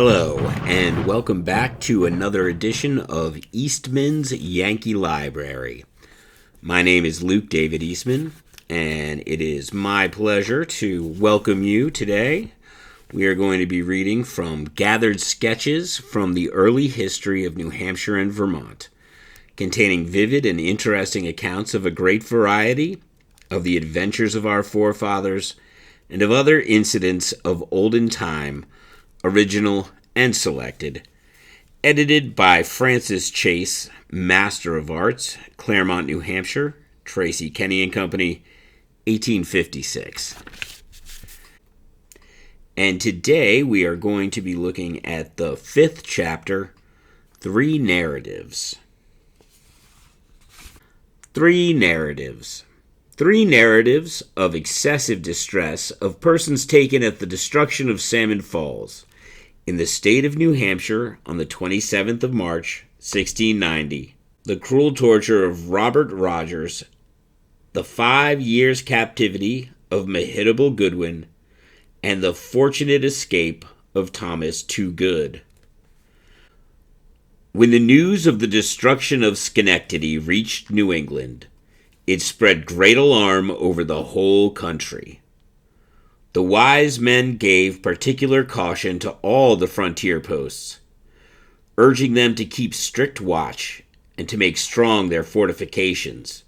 Hello, and welcome back to another edition of Eastman's Yankee Library. My name is Luke David Eastman, and it is my pleasure to welcome you today. We are going to be reading from Gathered Sketches from the Early History of New Hampshire and Vermont, containing vivid and interesting accounts of a great variety of the adventures of our forefathers and of other incidents of olden time, original and selected, edited by Francis Chase, Master of Arts, Claremont, New Hampshire, Tracy Kenny and Company, 1856. And today we are going to be looking at the 5th chapter, Three Narratives. Three narratives of excessive distress of persons taken at the destruction of Salmon Falls, in the state of New Hampshire, on the 27th of March, 1690, the cruel torture of Robert Rogers, the 5 years' captivity of Mehitable Goodwin, and the fortunate escape of Thomas Too Good. When the news of the destruction of Schenectady reached New England, it spread great alarm over the whole country. The wise men gave particular caution to all the frontier posts, urging them to keep strict watch and to make strong their fortifications.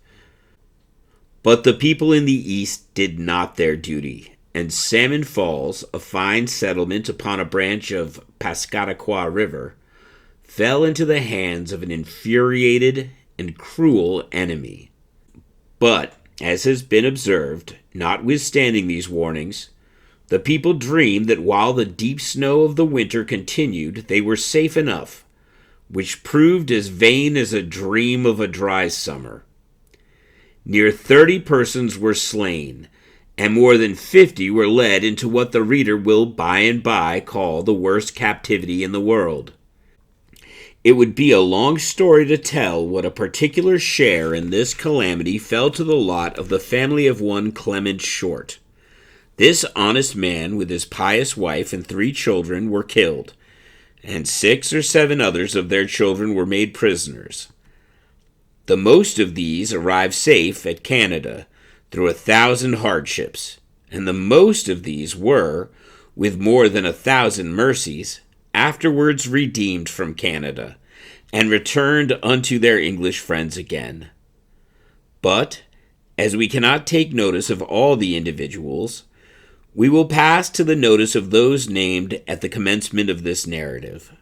But the people in the east did not their duty, and Salmon Falls, a fine settlement upon a branch of Pascataquah River, fell into the hands of an infuriated and cruel enemy. But, as has been observed, notwithstanding these warnings, the people dreamed that while the deep snow of the winter continued, they were safe enough, which proved as vain as a dream of a dry summer. Near 30 persons were slain, and more than 50 were led into what the reader will by and by call the worst captivity in the world. It would be a long story to tell what a particular share in this calamity fell to the lot of the family of one Clement Short. This honest man, with his pious wife and 3 children, were killed, and 6 or 7 others of their children were made prisoners. The most of these arrived safe at Canada through 1,000 hardships, and the most of these were, with more than 1,000 mercies, afterwards redeemed from Canada, and returned unto their English friends again. But, as we cannot take notice of all the individuals, we will pass to the notice of those named at the commencement of this narrative.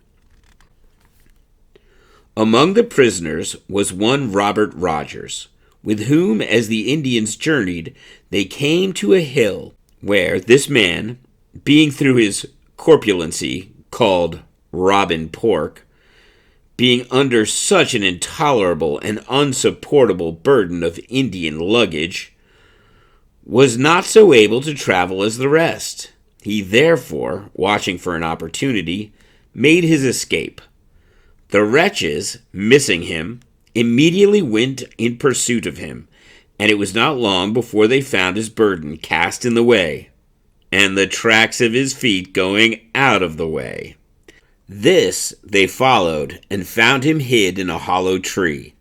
Among the prisoners was one Robert Rogers, with whom, as the Indians journeyed, they came to a hill, where this man, being through his corpulency called Robin Pork, being under such an intolerable and unsupportable burden of Indian luggage, was not so able to travel as the rest. He therefore, watching for an opportunity, made his escape. The wretches, missing him, immediately went in pursuit of him, and it was not long before they found his burden cast in the way, and the tracks of his feet going out of the way. This they followed, and found him hid in a hollow tree.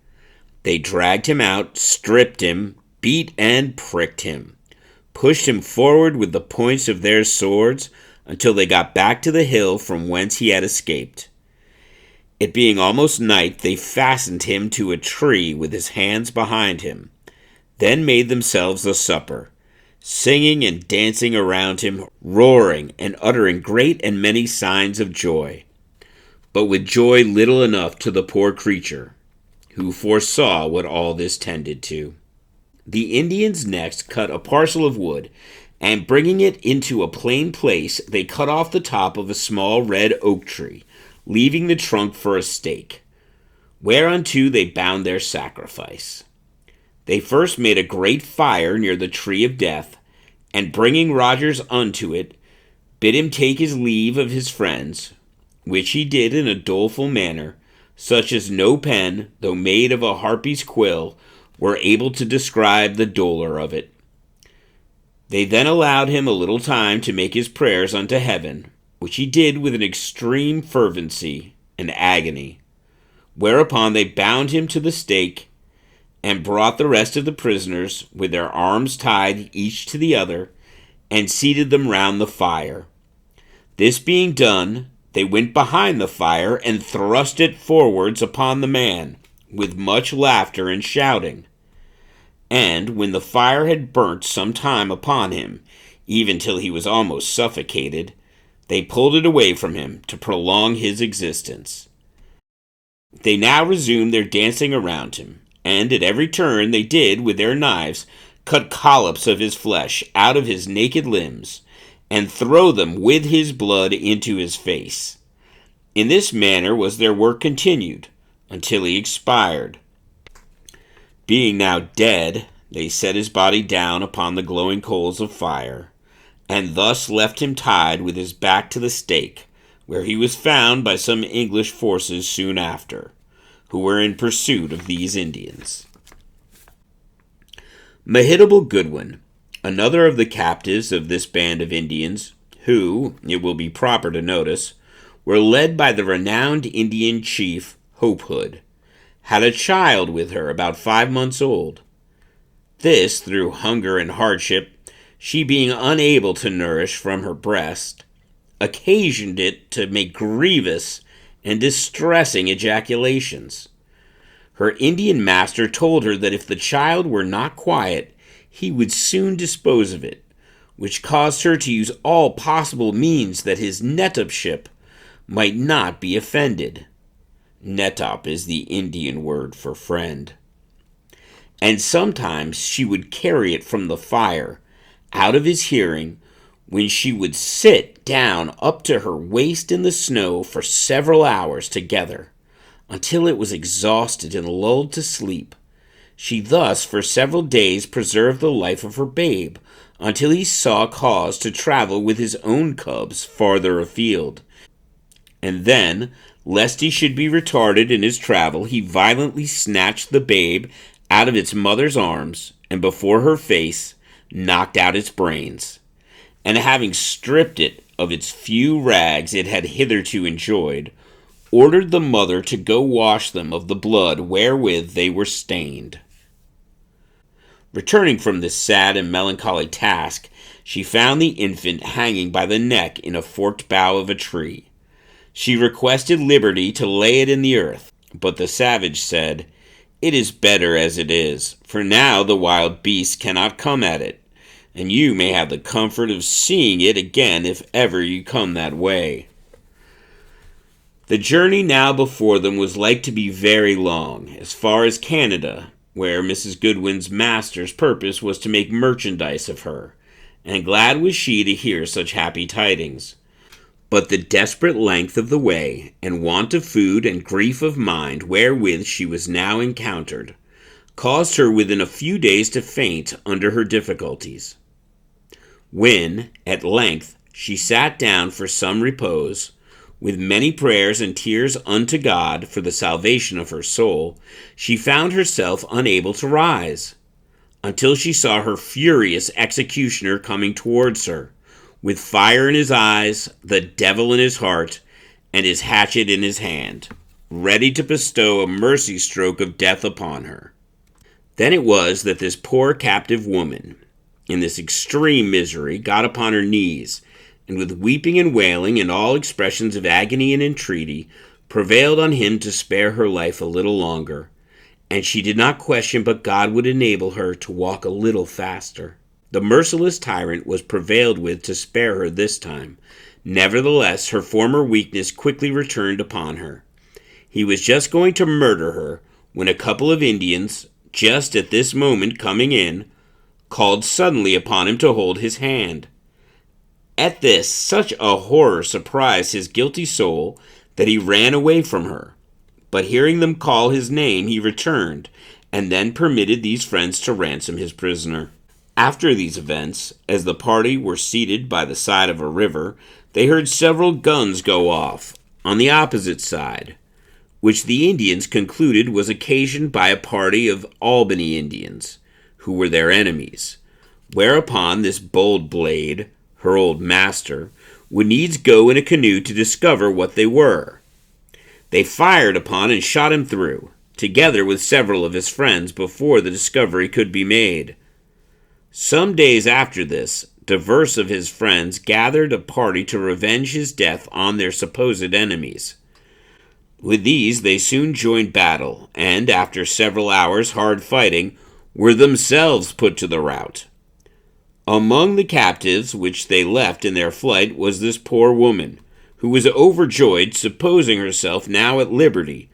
They dragged him out, stripped him, beat and pricked him, pushed him forward with the points of their swords until they got back to the hill from whence he had escaped. It being almost night, they fastened him to a tree with his hands behind him, then made themselves a supper, singing and dancing around him, roaring and uttering great and many signs of joy, but with joy little enough to the poor creature, who foresaw what all this tended to. The Indians next cut a parcel of wood, and bringing it into a plain place, they cut off the top of a small red oak tree, leaving the trunk for a stake, whereunto they bound their sacrifice. They first made a great fire near the tree of death, and bringing Rogers unto it, bid him take his leave of his friends, which he did in a doleful manner, such as no pen, though made of a harpy's quill, were able to describe the dolour of it. They then allowed him a little time to make his prayers unto heaven, which he did with an extreme fervency and agony. Whereupon they bound him to the stake, and brought the rest of the prisoners, with their arms tied each to the other, and seated them round the fire. This being done, they went behind the fire, and thrust it forwards upon the man, with much laughter and shouting. And when the fire had burnt some time upon him, even till he was almost suffocated, they pulled it away from him to prolong his existence. They now resumed their dancing around him, and at every turn they did with their knives cut collops of his flesh out of his naked limbs, and throw them with his blood into his face. In this manner was their work continued, until he expired. Being now dead, they set his body down upon the glowing coals of fire, and thus left him tied with his back to the stake, where he was found by some English forces soon after, who were in pursuit of these Indians. Mehitable Goodwin, another of the captives of this band of Indians, who, it will be proper to notice, were led by the renowned Indian chief Hopehood, had a child with her about 5 months old. This, through hunger and hardship, she being unable to nourish from her breast, occasioned it to make grievous and distressing ejaculations. Her Indian master told her that if the child were not quiet, he would soon dispose of it, which caused her to use all possible means that his netopship might not be offended. Netop is the Indian word for friend. And sometimes she would carry it from the fire, out of his hearing, when she would sit down up to her waist in the snow for several hours together, until it was exhausted and lulled to sleep. She thus for several days preserved the life of her babe, until he saw cause to travel with his own cubs farther afield. And then, lest he should be retarded in his travel, he violently snatched the babe out of its mother's arms, and before her face knocked out its brains. And having stripped it of its few rags it had hitherto enjoyed, ordered the mother to go wash them of the blood wherewith they were stained. Returning from this sad and melancholy task, she found the infant hanging by the neck in a forked bough of a tree. She requested liberty to lay it in the earth, but the savage said, "It is better as it is, for now the wild beasts cannot come at it, and you may have the comfort of seeing it again if ever you come that way." The journey now before them was like to be very long, as far as Canada, where Mrs. Goodwin's master's purpose was to make merchandise of her, and glad was she to hear such happy tidings. But the desperate length of the way, and want of food and grief of mind wherewith she was now encountered, caused her within a few days to faint under her difficulties. When, at length, she sat down for some repose, with many prayers and tears unto God for the salvation of her soul, she found herself unable to rise, until she saw her furious executioner coming towards her, with fire in his eyes, the devil in his heart, and his hatchet in his hand, ready to bestow a mercy stroke of death upon her. Then it was that this poor captive woman, in this extreme misery, got upon her knees, and with weeping and wailing and all expressions of agony and entreaty, prevailed on him to spare her life a little longer, and she did not question but God would enable her to walk a little faster. The merciless tyrant was prevailed with to spare her this time. Nevertheless, her former weakness quickly returned upon her. He was just going to murder her, when a couple of Indians, just at this moment coming in, called suddenly upon him to hold his hand. At this, such a horror surprised his guilty soul that he ran away from her. But hearing them call his name, he returned, and then permitted these friends to ransom his prisoner. After these events, as the party were seated by the side of a river, they heard several guns go off on the opposite side, which the Indians concluded was occasioned by a party of Albany Indians, who were their enemies. Whereupon this bold blade, her old master, would needs go in a canoe to discover what they were. They fired upon and shot him through, together with several of his friends, before the discovery could be made. Some days after this, divers of his friends gathered a party to revenge his death on their supposed enemies. With these they soon joined battle, and after several hours' hard fighting, were themselves put to the rout. Among the captives which they left in their flight was this poor woman, who was overjoyed, supposing herself now at liberty.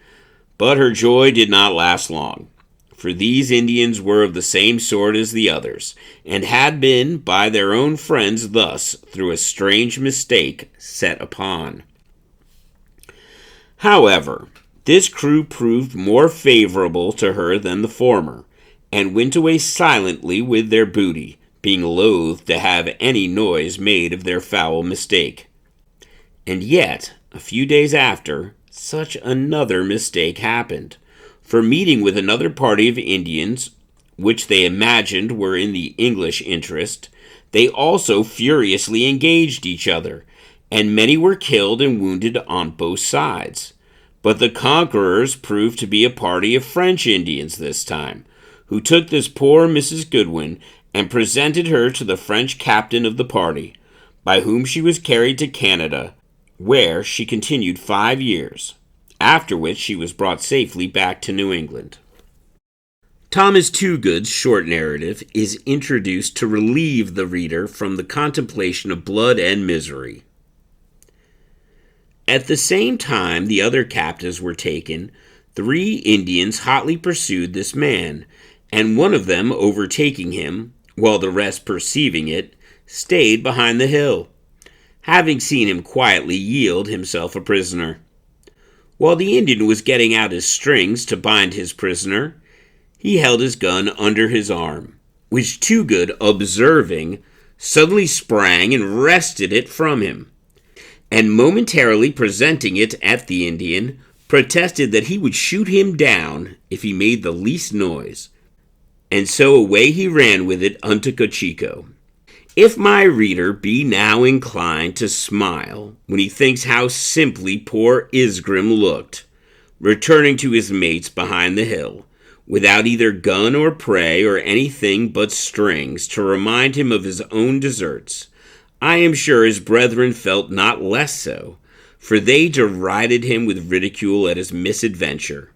But her joy did not last long, for these Indians were of the same sort as the others, and had been by their own friends thus, through a strange mistake, set upon. However, this crew proved more favorable to her than the former, and went away silently with their booty, being loath to have any noise made of their foul mistake. And yet, a few days after, such another mistake happened, for meeting with another party of Indians, which they imagined were in the English interest, they also furiously engaged each other, and many were killed and wounded on both sides. But the conquerors proved to be a party of French Indians this time, who took this poor Mrs. Goodwin and presented her to the French captain of the party, by whom she was carried to Canada, where she continued 5 years, after which she was brought safely back to New England. Thomas Toogood's short narrative is introduced to relieve the reader from the contemplation of blood and misery. At the same time the other captives were taken, 3 Indians hotly pursued this man, and one of them, overtaking him, while the rest, perceiving it, stayed behind the hill, having seen him quietly yield himself a prisoner. While the Indian was getting out his strings to bind his prisoner, he held his gun under his arm, which Toogood, observing, suddenly sprang and wrested it from him, and momentarily presenting it at the Indian, protested that he would shoot him down if he made the least noise, and so away he ran with it unto Cocheco. If my reader be now inclined to smile when he thinks how simply poor Isgrim looked, returning to his mates behind the hill, without either gun or prey or anything but strings to remind him of his own deserts, I am sure his brethren felt not less so, for they derided him with ridicule at his misadventure.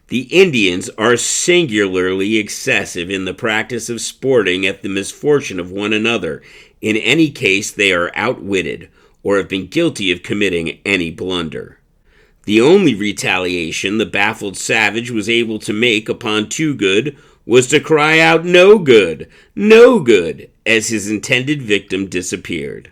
The Indians are singularly excessive in the practice of sporting at the misfortune of one another. In any case, they are outwitted, or have been guilty of committing any blunder. The only retaliation the baffled savage was able to make upon Toogood was to cry out, "No good! No good!" as his intended victim disappeared.